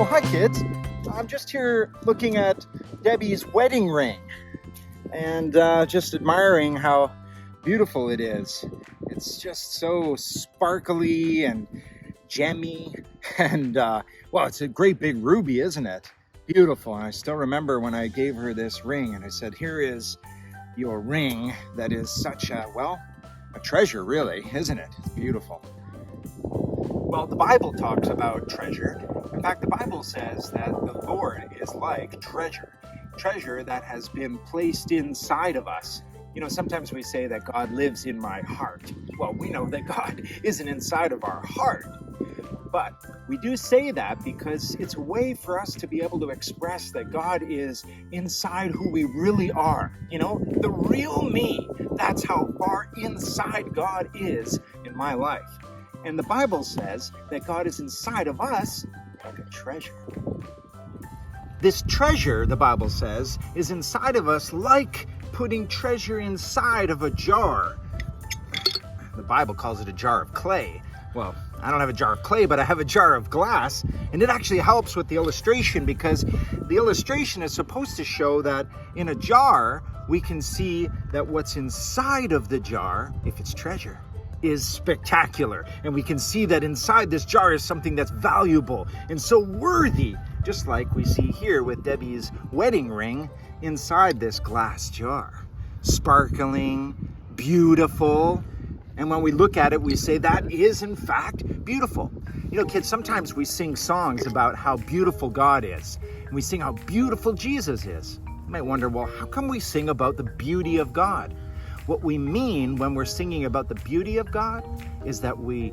Oh, hi kids. I'm just here looking at Debbie's wedding ring and just admiring how beautiful it is. It's just so sparkly and gemmy and well, it's a great big ruby, isn't it? Beautiful. And I still remember when I gave her this ring and I said, here is your ring that is such a, well, a treasure really, isn't it? It's beautiful. Well, the Bible talks about treasure. In fact, the Bible says that the Lord is like treasure, treasure that has been placed inside of us. You know, sometimes we say that God lives in my heart. Well, we know that God isn't inside of our heart. But we do say that because it's a way for us to be able to express that God is inside who we really are. You know, the real me. That's how far inside God is in my life. And the Bible says that God is inside of us like a treasure. This treasure, the Bible says, is inside of us like putting treasure inside of a jar. The Bible calls it a jar of clay. Well, I don't have a jar of clay, but I have a jar of glass. And it actually helps with the illustration because the illustration is supposed to show that in a jar, we can see that what's inside of the jar, if it's treasure, is spectacular. And we can see that inside this jar is something that's valuable and so worthy, just like we see here with Debbie's wedding ring inside this glass jar. Sparkling, beautiful. And when we look at it, we say that is in fact beautiful. You know, kids, sometimes we sing songs about how beautiful God is. And we sing how beautiful Jesus is. You might wonder, well, how come we sing about the beauty of God? What we mean when we're singing about the beauty of God is that we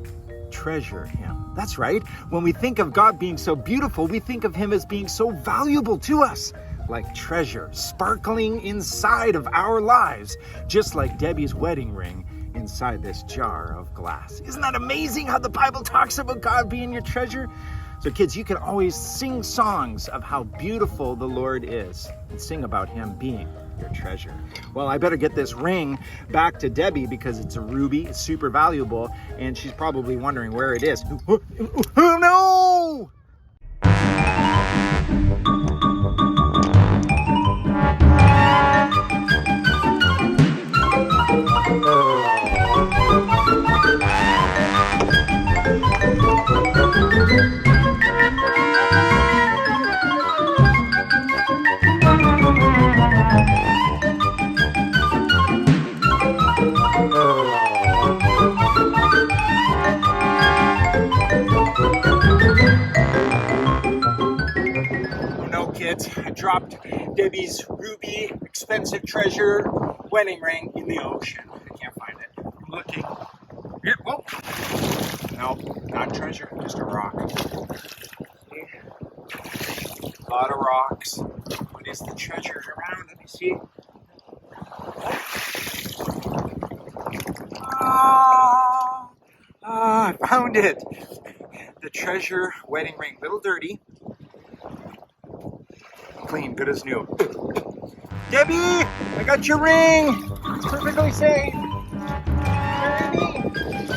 treasure him. That's right. When we think of God being so beautiful, we think of him as being so valuable to us, like treasure sparkling inside of our lives, just like Debbie's wedding ring inside this jar of glass. Isn't that amazing how the Bible talks about God being your treasure? So kids, you can always sing songs of how beautiful the Lord is and sing about him being your treasure. Well, I better get this ring back to Debbie because it's a ruby, it's super valuable, and she's probably wondering where it is. Oh no! I dropped Debbie's ruby, expensive treasure wedding ring in the ocean. I can't find it. I'm looking. Here, whoa. No, not treasure, just a rock. Okay. A lot of rocks. What is the treasure around? Let me see. I found it. The treasure wedding ring. Little dirty. Clean, good as new. Debbie, I got your ring. It's perfectly safe. Debbie.